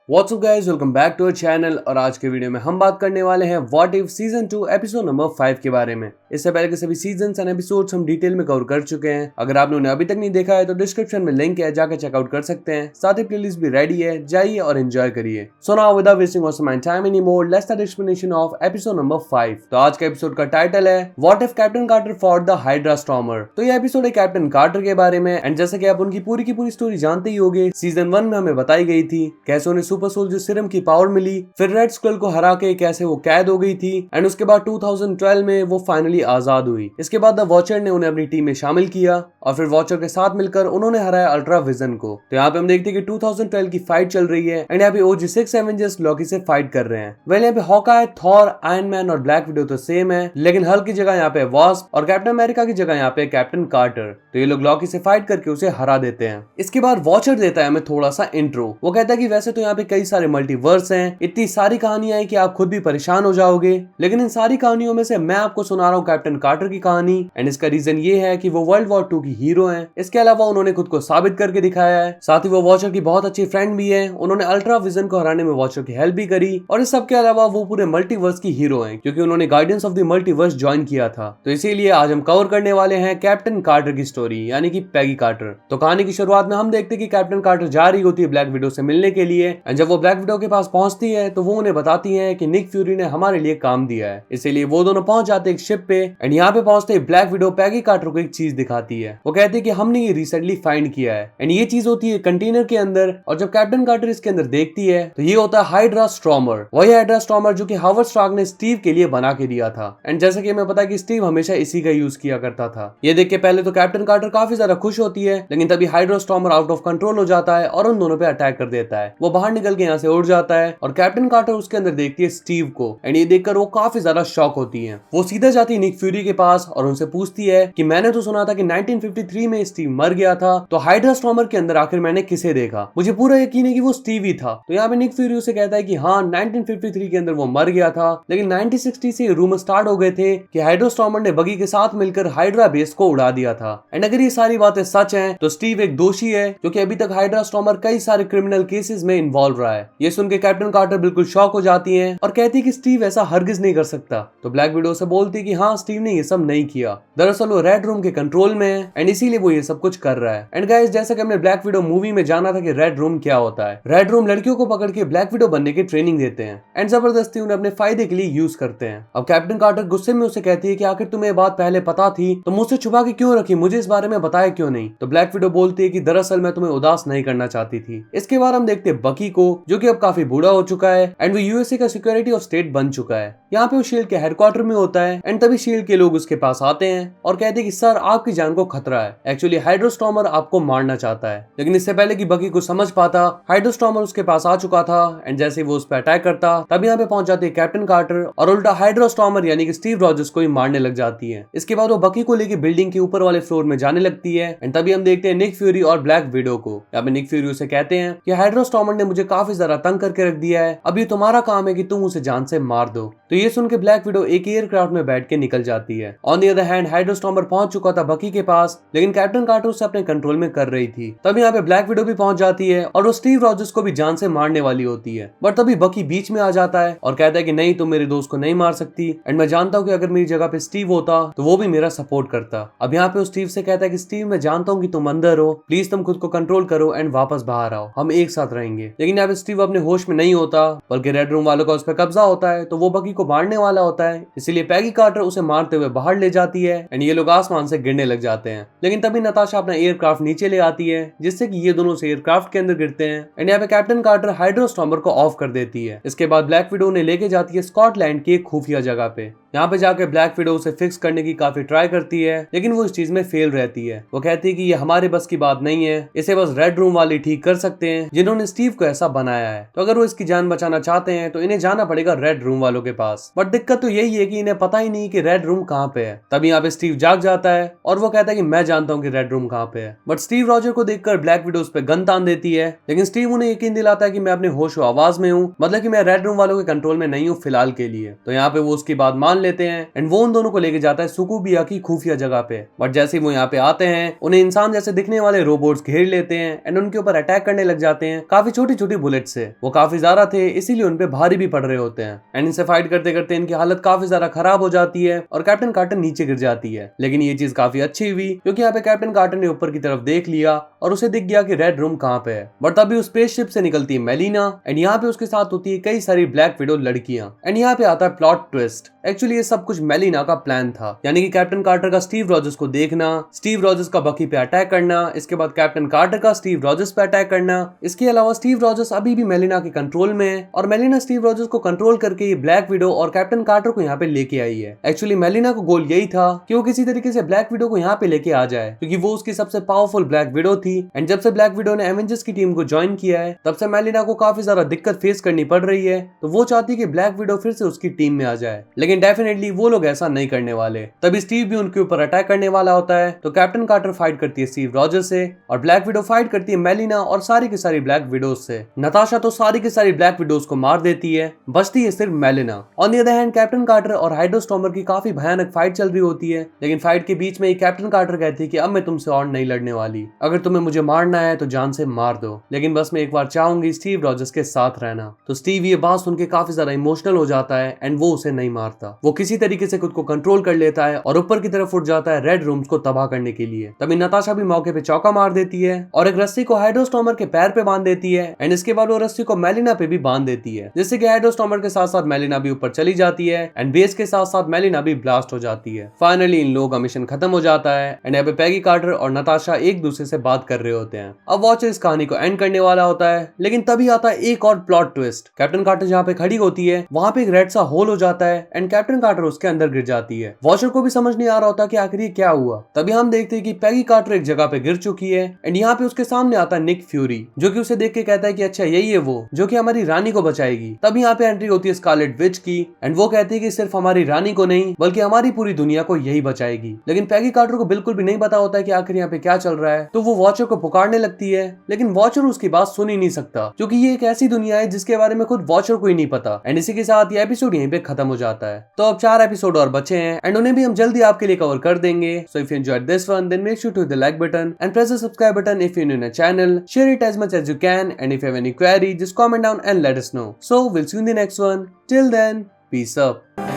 What's up guys, welcome back to our channel. और आज के वीडियो में हम बात करने वाले हैं what if season 2 episode number 5 के बारे में। इससे पहले के सभी सीजन्स एंड एपिसोड्स हम डिटेल में कवर कर चुके हैं। अगर आपने उन्हें अभी तक नहीं देखा है तो डिस्क्रिप्शन में लिंक है, जाकर चेकआउट कर सकते हैं। साथ ही प्लेलिस्ट भी रेडी है, जाइए और एंजॉय करिए। So now without wasting of my time anymore, let's start explanation of episode number 5। तो आज का एपिसोड का टाइटल है what if Captain Carter fought the Hydra Stormer. तो ये एपिसोड है कैप्टन कार्टर के बारे में। एंड जैसे कि आप उनकी पूरी की पूरी स्टोरी जानते ही होंगे, सीजन 1 में हमें बताई गई थी कैसे उन्हें सुपर सोल्जर सीरम की पावर मिली, फिर रेड स्कल को हरा के कैसे वो कैद हो गई थी, एंड उसके बाद 2012 में वो फाइनली आजाद हुई। इसके बाद द वॉचर ने उन्हें अपनी टीम में शामिल किया और फिर वॉचर के साथ मिलकर उन्होंने हराया अल्ट्रा विजन को। तो यहाँ पे हम देखते हैं कि 2012 की फाइट चल रही है एंड यहाँ पे OG6 एवेंजर्स लॉकी से फाइट कर रहे हैं। वेल यहाँ पे हॉकाई, थॉर, आयरन मैन और ब्लैक विडो तो सेम है, लेकिन हल्क की जगह यहाँ पे वास्प और कैप्टन अमेरिका की जगह यहाँ पे कैप्टन कार्टर। तो ये लोग लॉकी से फाइट करके उसे हरा देते हैं। इसके बाद वॉचर देता है हमें थोड़ा सा इंट्रो। वो कहता है कि वैसे तो यहाँ पे कई सारे मल्टीवर्स हैं, इतनी सारी कहानियां हैं कि आप खुद भी परेशान हो जाओगे, लेकिन इन सारी कहानियों में से मैं आपको सुना रहा हूँ कैप्टन कार्टर की कहानी। एंड इसका रीजन ये है कि वो वर्ल्ड वॉर 2 की हीरो हैं। इसके अलावा उन्होंने खुद को साबित करके दिखाया है। साथ ही वो वॉचर की बहुत अच्छी फ्रेंड भी है। उन्होंने अल्ट्रा विजन को हराने में वॉचर की हेल्प भी करी। और इस सब के अलावा वो पूरे मल्टीवर्स की हीरो हैं, क्योंकि उन्होंने guardians of the multiverse join किया था। तो इसीलिए आज हम कवर करने वाले हैं कैप्टन कार्टर की स्टोरी, यानी कि पैगी कार्टर। तो कहानी की शुरुआत में हम देखते हैं कि कैप्टन कार्टर जा रही होती है ब्लैक विडो से मिलने के लिए। एंड जब वो ब्लैक विडो के पास पहुंचती है तो वो उन्हें बताती है कि निक फ्यूरी ने हमारे लिए काम दिया है। इसीलिए वो दोनों पहुंच जाते हैं एक शिप पे। एंड यहाँ पे पहुंचते ही ब्लैक विडो पैगी कार्टर को एक चीज दिखाती है। वो कहती है कि हमने ये रिसेंटली फाइंड किया है। एंड ये चीज होती है कंटेनर के अंदर। और जब कैप्टन कार्टर इसके अंदर देखती है तो ये होता है हाइड्रा स्टॉर्मर। वही हाइड्रा स्टॉर्मर जो कि हावर्ड स्टार्क ने स्टीव के लिए बना के दिया था। एंड जैसे कि हमें पता है कि स्टीव हमेशा इसी का यूज किया करता था। ये देख के पहले तो कैप्टन कार्टर काफी ज्यादा खुश होती है, लेकिन तभी hydra Starmer out of control हो जाता है और उन दोनों पे अटैक कर देता है। वो बाहर निकल के यहाँ से उड़ जाता है और कैप्टन कार्टर उसके अंदर देखती है स्टीव को। एंड ये देखकर वो काफी ज्यादा शॉक होती है। वो सीधा जाती है निक फ्यूरी के पास और उनसे पूछती है कि मैंने तो सुना था कि 1953 में स्टीव मर गया था, तो हाइड्रा स्टॉर्मर के अंदर आखिर मैंने किसे देखा? मुझे पूरा यकीन है कि वो स्टीव ही था। तो यहाँ पे निक फ्यूरी उसे कहता है कि हाँ, 1953 के अंदर वो मर गया था, लेकिन 1960 से रूमर स्टार्ट हो गए थे कि हाइड्रा स्टॉर्मर ने बगी के साथ मिलकर हाइड्रा बेस को उड़ा दिया था। एंड अगर ये सारी बातें सच हैं तो स्टीव एक दोषी है, क्योंकि अभी तक हाइड्रा स्टॉर्मर कई सारे क्रिमिनल केसेस में इन्वॉल्व रहा है। ये सुन के कैप्टन कार्टर बिल्कुल शॉक हो जाती है और कहती है कि स्टीव ऐसा हरगिज नहीं कर सकता। तो ब्लैक विडो से बोलती है कि हाँ, स्टीव ने ये सब नहीं किया, दरअसल वो रेड रूम के कंट्रोल में है एंड इसीलिए वो ये सब कुछ कर रहा है। एंड गाइस, जैसा कि हमने ब्लैक विडो मूवी में जाना था कि रेड रूम क्या होता है, रेड रूम लड़कियों को पकड़ के ब्लैक विडो बनने की ट्रेनिंग देते हैं एंड जबरदस्ती उन्हें अपने फायदे के लिए यूज करते हैं। अब कैप्टन कार्टर गुस्से में उसे कहती है कि आखिर तुम्हें बात पहले पता थी तो मुझसे छुपा के क्यों रखी, मुझे इस बारे में बताया क्यों नहीं? तो ब्लैक विडो बोलती है कि दरअसल मैं तुम्हें उदास नहीं करना चाहती थी। इसके बाद हम देखते हैं बकी को, जो कि अब काफी बूढ़ा हो चुका है एंड वो यूएसए का सिक्योरिटी ऑफ स्टेट बन चुका है। यहाँ पे वो शील्ड के हेडक्वार्टर में होता है एंड तभी शील्ड के लोग उसके पास आते हैं और कहते हैं कि सर, आपकी जान को खतरा है, एक्चुअली हाइड्रोस्टॉर्मर आपको मारना चाहता है। लेकिन इससे पहले कि बकी को समझ पाता, हाइड्रोस्टॉर्मर उसके पास आ चुका था एंड जैसे वो उस पर अटैक करता तब यहाँ पे पहुंच जाते हैं कैप्टन कार्टर और उल्टा हाइड्रोस्टॉर्मर यानी कि स्टीव रॉजर्स को ही मारने लग जाती है। इसके बाद वो बकी को लेकर बिल्डिंग के ऊपर वाले फ्लोर में जाने लगती है एंड तभी हम देखते हैं निक फ्यूरी और ब्लैक विडो को। यहाँ पे निक फ्यूरी उसे कहते हैं कि हाइड्रोस्टॉर्मर ने मुझे काफी ज्यादा तंग करके रख दिया है, अब ये तुम्हारा काम है कि तुम उसे जान से मार दो। तो ये सुन के ब्लैक विडो एक एयरक्राफ्ट में बैठ के निकल जाती है। ऑन द अदर हैंड हाइड्रोस्टॉर्मर पहुंच चुका था बकी के पास, लेकिन कैप्टन कार्टर उसे अपने कंट्रोल में कर रही थी। तब यहाँ पे ब्लैक विडो भी पहुंच जाती है और वो स्टीव रॉजर्स को भी जान से मारने वाली होती है, बट तभी बकी बीच में आ जाता है और कहता है कि नहीं, तुम मेरे दोस्त को नहीं मार सकती एंड मैं जानता हूँ कि अगर मेरी जगह पे स्टीव होता तो वो भी मेरा सपोर्ट करता। अब यहाँ पे स्टीव से कहता है कि स्टीव, मैं जानता हूँ कि तुम अंदर हो, प्लीज तुम खुद को कंट्रोल करो एंड वापस बाहर आओ, हम एक साथ रहेंगे। लेकिन यहाँ पे स्टीव अपने होश में नहीं होता, बल्कि रेड रूम वालों का उस पर कब्जा होता है, तो वो बकी को मारने वाला होता है। इसीलिए पैगी कार्टर उसे मारते हुए बाहर ले जाती है एंड ये लोग आसमान से गिरने लग जाते हैं। लेकिन तभी नताशा अपना एयरक्राफ्ट नीचे ले आती है, जिससे कि ये दोनों से एयरक्राफ्ट के अंदर गिरते हैं एंड यहाँ पे कैप्टन कार्टर हाइड्रोस्टॉर्मर को ऑफ कर देती है। इसके बाद ब्लैक विडो ने लेके जाती है स्कॉटलैंड की एक खुफिया जगह पे। यहाँ पे जाकर ब्लैक विडो उसे फिक्स करने की काफी ट्राई करती है, लेकिन वो इस चीज में फेल रहती है। वो कहती है कि ये हमारे बस की बात नहीं है, इसे बस रेड रूम वाले ठीक कर सकते हैं जिन्होंने स्टीव को ऐसा बनाया है। तो अगर वो इसकी जान बचाना चाहते हैं तो इन्हें जाना पड़ेगा रेड रूम वालों के पास। पास। बट दिक्कत तो यही है कि इन्हें पता ही नहीं कि रेड रूम कहाँ पे है। तभी यहाँ पे स्टीव जाग जाता है और वो कहता है कि मैं जानता हूँ कि रेड रूम कहाँ पे है। बट स्टीव रॉजर को देखकर ब्लैक विडो उस पे गन तान देती है, लेकिन स्टीव उन्हें यकीन दिलाता है कि मैं अपने होश व आवाज में हूँ, मतलब कि मैं रेड रूम वालों के कंट्रोल में नहीं हूँ फिलहाल के लिए। तो यहाँ पे वो उसकी बात मान लेते हैं एंड वो उन दोनों को लेके जाता है सुकुबिया की खुफिया जगह पे। बट जैसे ही वो यहाँ पे आते हैं उन्हें इंसान जैसे दिखने वाले रोबोट्स घेर लेते हैं एंड उनके ऊपर अटैक करने लग जाते हैं काफी छोटी छोटी बुलेट से। वो काफी ज्यादा थे इसीलिए उनपे भारी भी पड़ रहे होते हैं एंड इनसे फाइट करते करते इनकी हालत काफी ज्यादा खराब हो जाती है और कैप्टन कार्टर नीचे गिर जाती है। लेकिन ये चीज काफी अच्छी हुई क्योंकि यहाँ पे कैप्टन कार्टर ने ऊपर की तरफ देख लिया और उसे दिख गया कि रेड रूम कहाँ पे है। बट तभी उस स्पेसशिप से निकलती है मेलिना एंड यहाँ पे उसके साथ होती है कई सारी ब्लैक विडो लड़कियां। एंड यहाँ पे आता है प्लॉट ट्विस्ट। एक्चुअली ये सब कुछ मेलिना का प्लान था, यानी कि कैप्टन कार्टर का स्टीव रॉजर्स को देखना, स्टीव रॉजर्स का बकी पे अटैक करना, इसके बाद कैप्टन कार्टर का स्टीव रॉजर्स पे अटैक करना। इसके अलावा स्टीव रॉजर्स अभी भी मेलिना के कंट्रोल में है और मेलिना स्टीव रॉजर्स को कंट्रोल करके ये ब्लैक विडो और कैप्टन कार्टर को यहाँ पे लेके आई है। एक्चुअली मेलिना को गोल यही था कि वो किसी तरीके से ब्लैक विडो को यहाँ पे लेके आ जाए क्योंकि वो उसकी सबसे पावरफुल ब्लैक विडो थी। एंड जब से ब्लैक विडो ने एवेंजर्स की टीम को ज्वाइन किया है तब से मेलिना को काफी ज्यादा दिक्कत फेस करनी पड़ रही है, तो वो चाहती है कि ब्लैक विडो फिर से उसकी टीम में आ जाए। लेकिन डेफिनेटली वो लोग ऐसा नहीं करने वाले। तभी स्टीव भी उनके ऊपर अटैक करने वाला होता है, तो कैप्टन कार्टर फाइट करती है स्टीव रॉजर्स से और ब्लैक विडो फाइट करती है मेलिना और सारी की सारी ब्लैक विडोज से। नताशा तो सारी की सारी ब्लैक विडोज को मार देती है, बचती है सिर्फ Melina. On the other hand captain Carter और हाइड्रोस्टॉर्मर की काफी भयानक फाइट चल रही होती है, लेकिन फाइट के बीच में ही कैप्टन कार्टर कहती है कि अब मैं तुमसे और नहीं लड़ने वाली, अगर तुम्हें मुझे मारना है तो जान से मार दो, लेकिन बस मैं एक बार चाहूंगी स्टीव रॉजर्स के साथ रहना। तो स्टीव ये बात सुन के काफी ज्यादा इमोशनल हो जाता है एंड वो उसे नहीं मारता। वो किसी तरीके से खुद को कंट्रोल कर लेता है और ऊपर की तरफ उठ जाता है रेड रूम्स को तबाह करने के लिए। तभी नताशा भी मौके पे चौका मार देती है और एक रस्सी को हाइड्रोस्टॉर्मर के पैर पे बांध देती है एंड इसके बाद वो रस्सी को मेलिना पे भी बांध देती है, जिससे कि हाइड्रोस्टॉर्मर के साथ साथ मेलिना भी ऊपर चली जाती है एंड बेस के साथ साथ मेलिना भी ब्लास्ट हो जाती है। फाइनली इन लोगों का मिशन खत्म हो जाता है एंड यहाँ पे पैगी कार्टर और नताशा एक दूसरे से बात कर रहे होते हैं। अब वॉचर इस कहानी को एंड करने वाला होता है, लेकिन तभी आता है एक और प्लॉट ट्विस्ट। कैप्टन कार्टर जहाँ पे खड़ी होती है वहां पे एक रेड सा होल हो जाता है एंड कैप्टन कार्टर उसके अंदर गिर जाती है। वॉचर को भी समझ नहीं आ रहा होता कि आखिर ये क्या हुआ। तभी हम देखते हैं कि पैगी कार्टर एक जगह पे गिर चुकी है एंड यहाँ पे उसके सामने आता है निक फ्यूरी, जो कि उसे देख के कहता है कि अच्छा यही है वो जो कि हमारी रानी को बचाएगी। तभी यहाँ पे एंट्री होती है स्कारलेट विच की एंड वो कहती है कि सिर्फ हमारी रानी को नहीं बल्कि हमारी पूरी दुनिया को यही बचाएगी। लेकिन पैगी कार्टर को बिल्कुल भी नहीं पता होता है कि आखिर यहाँ पे क्या चल रहा है, तो वो वॉचर को पुकारने लगती है, लेकिन वॉचर उसकी बात सुन ही नहीं सकता क्योंकि ये एक ऐसी दुनिया है जिसके बारे में खुद वॉचर को ही नहीं पता। एंड इसी के साथ ये एपिसोड यहीं पे खत्म हो जाता है। तो अब 4 एपिसोड और बचे हैं एंड उन्हें भी हम जल्दी आपके लिए कवर कर देंगे। So if you enjoyed this one then make sure to hit the like button and press the subscribe button if you're new in the channel. Share it as much as you can, and if you have any query just comment down and let us know. So we'll see you in the next one. Till then, peace up.